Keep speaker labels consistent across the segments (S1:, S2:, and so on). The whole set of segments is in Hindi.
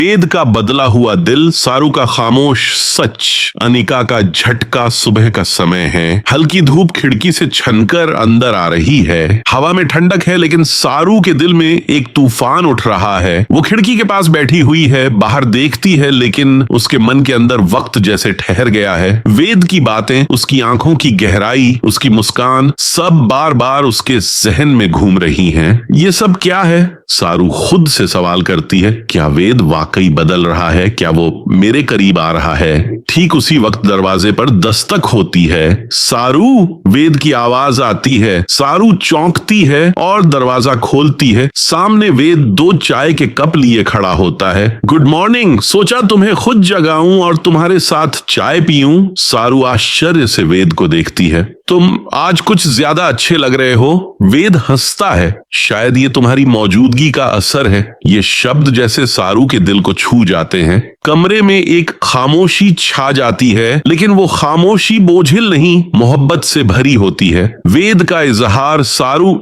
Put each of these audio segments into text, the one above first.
S1: वेद का बदला हुआ दिल, सारू का खामोश सच, अनिका का झटका। सुबह का समय है, हल्की धूप खिड़की से छनकर अंदर आ रही है। हवा में ठंडक है, लेकिन सारू के दिल में एक तूफान उठ रहा है। वो खिड़की के पास बैठी हुई है, बाहर देखती है, लेकिन उसके मन के अंदर वक्त जैसे ठहर गया है। वेद की बातें, उसकी आंखों की गहराई, उसकी मुस्कान, सब बार बार उसके जहन में घूम रही हैं। ये सब क्या है? सारू खुद से सवाल करती है। क्या वेद वाकई बदल रहा है? क्या वो मेरे करीब आ रहा है? ठीक उसी वक्त दरवाजे पर दस्तक होती है। सारू, वेद की आवाज आती है। सारू चौंकती है और दरवाजा खोलती है। सामने वेद 2 चाय के कप लिए खड़ा होता है। गुड मॉर्निंग, सोचा तुम्हें खुद जगाऊं और तुम्हारे साथ चाय पीऊं। सारू आश्चर्य से वेद को देखती है। तुम आज कुछ ज्यादा अच्छे लग रहे हो। वेद हंसता है। शायद ये तुम्हारी मौजूदगी का असर है। ये शब्द जैसे सारू के दिल को छू जाते हैं। कमरे में एक खामोशी छा जाती है, लेकिन वो खामोशी बोझिल नहीं, मोहब्बत से भरी होती है। वेद का इजहार सारू।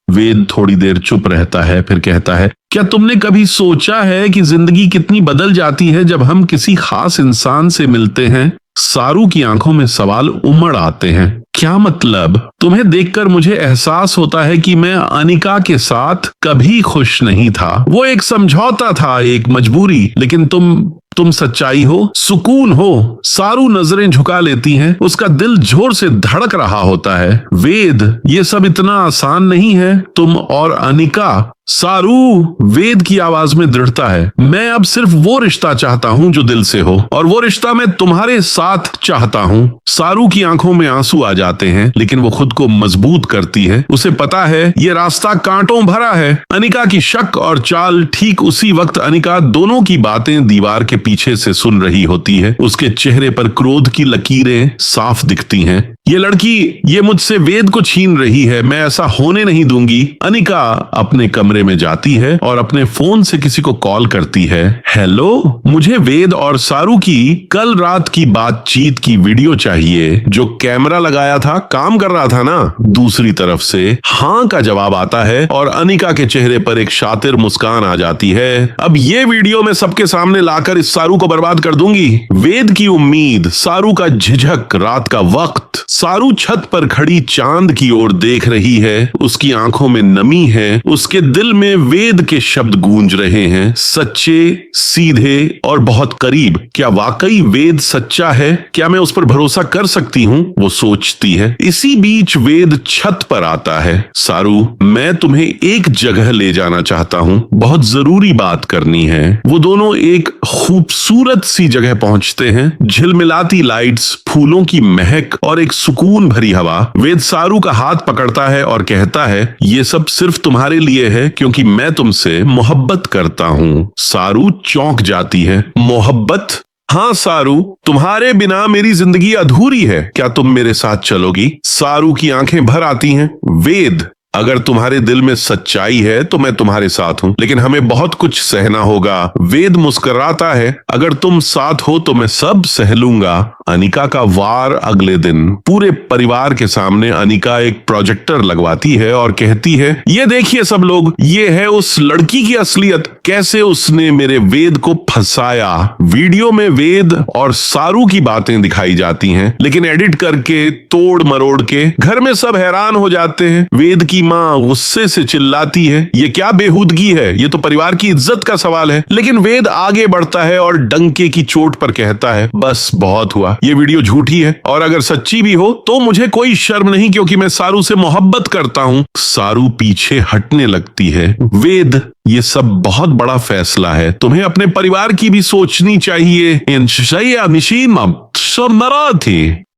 S1: वेद थोड़ी देर चुप रहता है, फिर कहता है, क्या तुमने कभी सोचा है कि जिंदगी कितनी बदल जाती है जब हम किसी खास इंसान से मिलते हैं? सारू की आंखों में सवाल उमड़ आते हैं। क्या मतलब? तुम्हें देखकर मुझे एहसास होता है कि मैं अनिका के साथ कभी खुश नहीं था। वो एक समझौता था, एक मजबूरी, लेकिन तुम सच्चाई हो, सुकून हो। सारू नजरें झुका लेती हैं। उसका दिल जोर से धड़क रहा होता है। वेद, ये सब इतना आसान नहीं है। तुम और अनिका। सारू, वेद की आवाज में दृढ़ता है। मैं अब सिर्फ वो रिश्ता चाहता हूं जो दिल से हो, और वो रिश्ता मैं तुम्हारे साथ चाहता हूं। सारू की आंखों में आंसू आ जाते हैं, लेकिन वो खुद को मजबूत करती है। उसे पता है ये रास्ता कांटों भरा है। अनिका की शक और चाल। ठीक उसी वक्त अनिका दोनों की बातें दीवार के पीछे से सुन रही होती है। उसके चेहरे पर क्रोध की लकीरें साफ दिखती हैं। ये लड़की, ये मुझसे वेद को छीन रही है। मैं ऐसा होने नहीं दूंगी। अनिका अपने कमरे में जाती है और अपने फोन से किसी को कॉल करती है। हेलो, मुझे वेद और सारू की कल रात की बातचीत की वीडियो चाहिए। जो कैमरा लगाया था काम कर रहा था ना? दूसरी तरफ से हाँ का जवाब आता है और अनिका के चेहरे पर एक शातिर मुस्कान आ जाती है। अब ये वीडियो मैं सबके सामने लाकर इस सारू को बर्बाद कर दूंगी। वेद की उम्मीद, सारू का झिझक, रात का वक्त। सारू छत पर खड़ी चांद की ओर देख रही है। उसकी आंखों में नमी है। उसके दिल में वेद के शब्द गूंज रहे हैं, सच्चे, सीधे और बहुत करीब। क्या वाकई वेद सच्चा है? क्या मैं उस पर भरोसा कर सकती हूँ? वो सोचती है। इसी बीच वेद छत पर आता है। सारू, मैं तुम्हें एक जगह ले जाना चाहता हूँ। बहुत जरूरी बात करनी है। वो दोनों एक खूबसूरत सी जगह पहुंचते हैं। झिलमिलाती लाइट्स, फूलों की महक और एक सुकून भरी हवा। वेद सारू का हाथ पकड़ता है और कहता है, ये सब सिर्फ तुम्हारे लिए है, क्योंकि मैं तुमसे मोहब्बत करता हूँ। सारू चौंक जाती है। मोहब्बत? हाँ सारू, तुम्हारे बिना मेरी जिंदगी अधूरी है। क्या तुम मेरे साथ चलोगी? सारू की आंखें भर आती हैं। वेद, अगर तुम्हारे दिल में सच्चाई है तो मैं तुम्हारे साथ हूं, लेकिन हमें बहुत कुछ सहना होगा। वेद मुस्कुराता है। अगर तुम साथ हो तो मैं सब सह लूंगा। अनिका का वार अगले दिन। पूरे परिवार के सामने अनिका एक प्रोजेक्टर लगवाती है और कहती है, ये देखिए सब लोग, ये है उस लड़की की असलियत। कैसे उसने मेरे वेद को फंसाया। वीडियो में वेद और सारू की बातें दिखाई जाती हैं, लेकिन एडिट करके, तोड़ मरोड़ के। घर में सब हैरान हो जाते हैं। वेद की माँ गुस्से से चिल्लाती है, ये क्या बेहूदगी है? ये तो परिवार की इज्जत का सवाल है। लेकिन वेद आगे बढ़ता है और डंके की चोट पर कहता है, बस बहुत हुआ। ये वीडियो झूठी है, और अगर सच्ची भी हो तो मुझे कोई शर्म नहीं, क्योंकि मैं सारू से मोहब्बत करता हूँ। सारू पीछे हटने लगती है। वेद, ये सब बहुत बड़ा फैसला है। तुम्हें अपने परिवार की भी सोचनी चाहिए।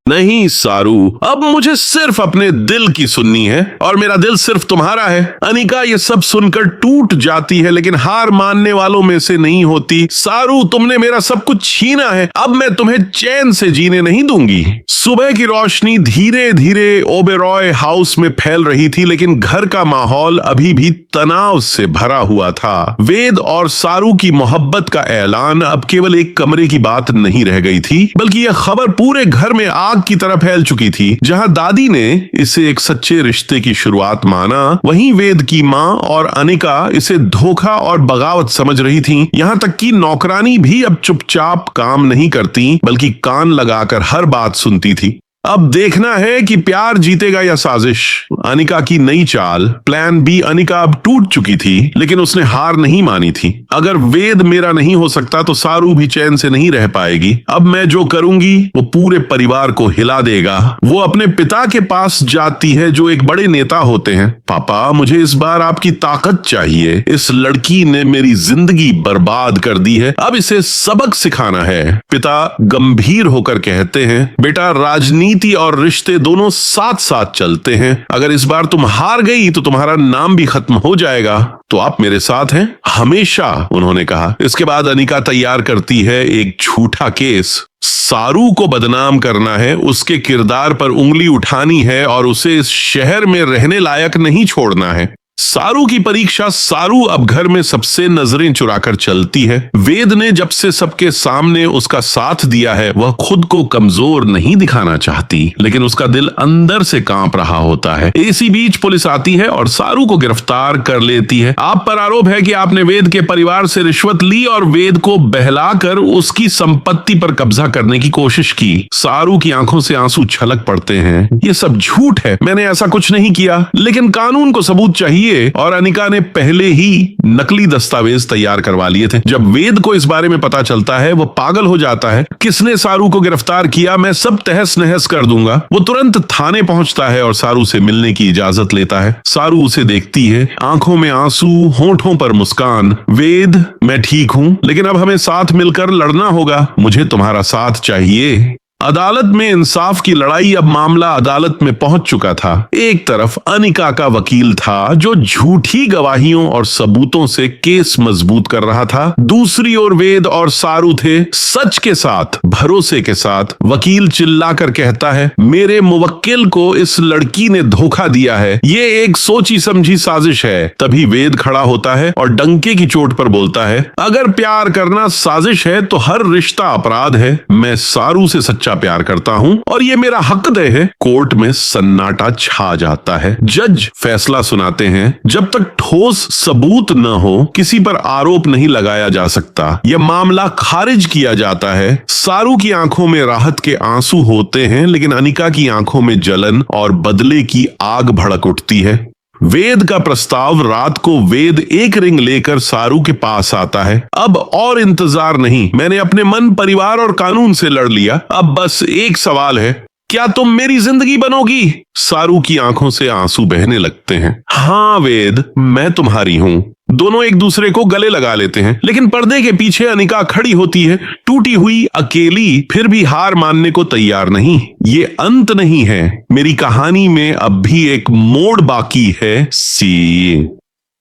S1: नहीं सारू, अब मुझे सिर्फ अपने दिल की सुननी है, और मेरा दिल सिर्फ तुम्हारा है। अनिका ये सब सुनकर टूट जाती है, लेकिन हार मानने वालों में से नहीं होती। सारू, तुमने मेरा सब कुछ छीना है। अब मैं तुम्हें चैन से जीने नहीं दूंगी। सुबह की रोशनी धीरे धीरे ओबेरॉय हाउस में फैल रही थी, लेकिन घर का माहौल अभी भी तनाव से भरा हुआ था। वेद और सारू की मोहब्बत का ऐलान अब केवल एक कमरे की बात नहीं रह गई थी, बल्कि यह खबर पूरे घर में आग की तरह फैल चुकी थी। जहां दादी ने इसे एक सच्चे रिश्ते की शुरुआत माना, वहीं वेद की माँ और अनिका इसे धोखा और बगावत समझ रही थीं। यहाँ तक कि नौकरानी भी अब चुपचाप काम नहीं करती, बल्कि कान लगाकर हर बात सुनती थी। अब देखना है कि प्यार जीतेगा या साजिश। अनिका की नई चाल, प्लान बी। अनिका अब टूट चुकी थी, लेकिन उसने हार नहीं मानी थी। अगर वेद मेरा नहीं हो सकता तो सारू भी चैन से नहीं रह पाएगी। अब मैं जो करूंगी वो पूरे परिवार को हिला देगा। वो अपने पिता के पास जाती है, जो एक बड़े नेता होते हैं। पापा, मुझे इस बार आपकी ताकत चाहिए। इस लड़की ने मेरी जिंदगी बर्बाद कर दी है, अब इसे सबक सिखाना है। पिता गंभीर होकर कहते हैं, बेटा, राजनीति और रिश्ते दोनों साथ साथ चलते हैं। अगर इस बार तुम हार गई तो तुम्हारा नाम भी खत्म हो जाएगा। तो आप मेरे साथ हैं हमेशा, उन्होंने कहा। इसके बाद अनिका तैयार करती है एक झूठा केस। सारू को बदनाम करना है, उसके किरदार पर उंगली उठानी है और उसे इस शहर में रहने लायक नहीं छोड़ना है। सारू की परीक्षा। सारू अब घर में सबसे नजरें चुराकर चलती है। वेद ने जब से सबके सामने उसका साथ दिया है, वह खुद को कमजोर नहीं दिखाना चाहती, लेकिन उसका दिल अंदर से कांप रहा होता है। इसी बीच पुलिस आती है और सारू को गिरफ्तार कर लेती है। आप पर आरोप है कि आपने वेद के परिवार से रिश्वत ली और वेद को बहलाकर उसकी संपत्ति पर कब्जा करने की कोशिश की। सारू की आंखों से आंसू छलक पड़ते हैं। ये सब झूठ है, मैंने ऐसा कुछ नहीं किया, लेकिन कानून को सबूत चाहिए। और अनिका ने पहले ही नकली दस्तावेज तैयार करवा लिए थे। जब वेद को इस बारे में पता चलता है, वो पागल हो जाता है। किसने सारू को गिरफ्तार किया, मैं सब तहस नहस कर दूंगा। वो तुरंत थाने पहुंचता है और सारू से मिलने की इजाजत लेता है। सारू उसे देखती है, आंखों में आंसू, होंठों पर मुस्कान। वेद, मैं ठीक हूं, लेकिन अब हमें साथ मिलकर लड़ना होगा। मुझे तुम्हारा साथ चाहिए। अदालत में इंसाफ की लड़ाई। अब मामला अदालत में पहुंच चुका था। एक तरफ अनिका का वकील था, जो झूठी गवाहियों और सबूतों से केस मजबूत कर रहा था। दूसरी ओर वेद और सारू थे, सच के साथ, भरोसे के साथ। वकील चिल्लाकर कहता है, मेरे मुवक्किल को इस लड़की ने धोखा दिया है, ये एक सोची समझी साजिश है। तभी वेद खड़ा होता है और डंके की चोट पर बोलता है, अगर प्यार करना साजिश है तो हर रिश्ता अपराध है। मैं सारू से सच्चा प्यार करता हूं और ये मेरा हक है। कोर्ट में सन्नाटा छा जाता है। जज फैसला सुनाते हैं, जब तक ठोस सबूत न हो किसी पर आरोप नहीं लगाया जा सकता। यह मामला खारिज किया जाता है। सारू की आंखों में राहत के आंसू होते हैं, लेकिन अनिका की आंखों में जलन और बदले की आग भड़क उठती है। वेद का प्रस्ताव। रात को वेद एक रिंग लेकर सारू के पास आता है। अब और इंतजार नहीं, मैंने अपने मन, परिवार और कानून से लड़ लिया। अब बस एक सवाल है, क्या तुम मेरी जिंदगी बनोगी? सारू की आंखों से आंसू बहने लगते हैं। हाँ वेद, मैं तुम्हारी हूँ। दोनों एक दूसरे को गले लगा लेते हैं, लेकिन पर्दे के पीछे अनिका खड़ी होती है, टूटी हुई, अकेली, फिर भी हार मानने को तैयार नहीं। ये अंत नहीं है, मेरी कहानी में अब भी एक मोड़ बाकी है। सी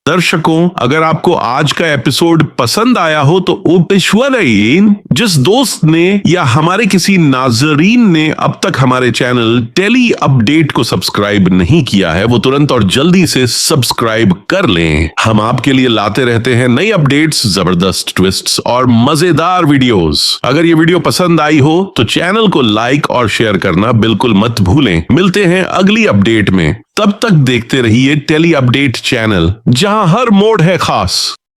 S1: दर्शकों, अगर आपको आज का एपिसोड पसंद आया हो तो उपश्वरयीन, जिस दोस्त ने या हमारे किसी नाजरीन ने अब तक हमारे चैनल टेली अपडेट को सब्सक्राइब नहीं किया है, वो तुरंत और जल्दी से सब्सक्राइब कर लें। हम आपके लिए लाते रहते हैं नई अपडेट्स, जबरदस्त ट्विस्ट्स और मजेदार वीडियोस। अगर ये वीडियो पसंद आई हो तो चैनल को लाइक और शेयर करना बिल्कुल मत भूलें। मिलते हैं अगली अपडेट में, तब तक देखते रहिए टेली अपडेट चैनल, जहां हर मोड़ है खास।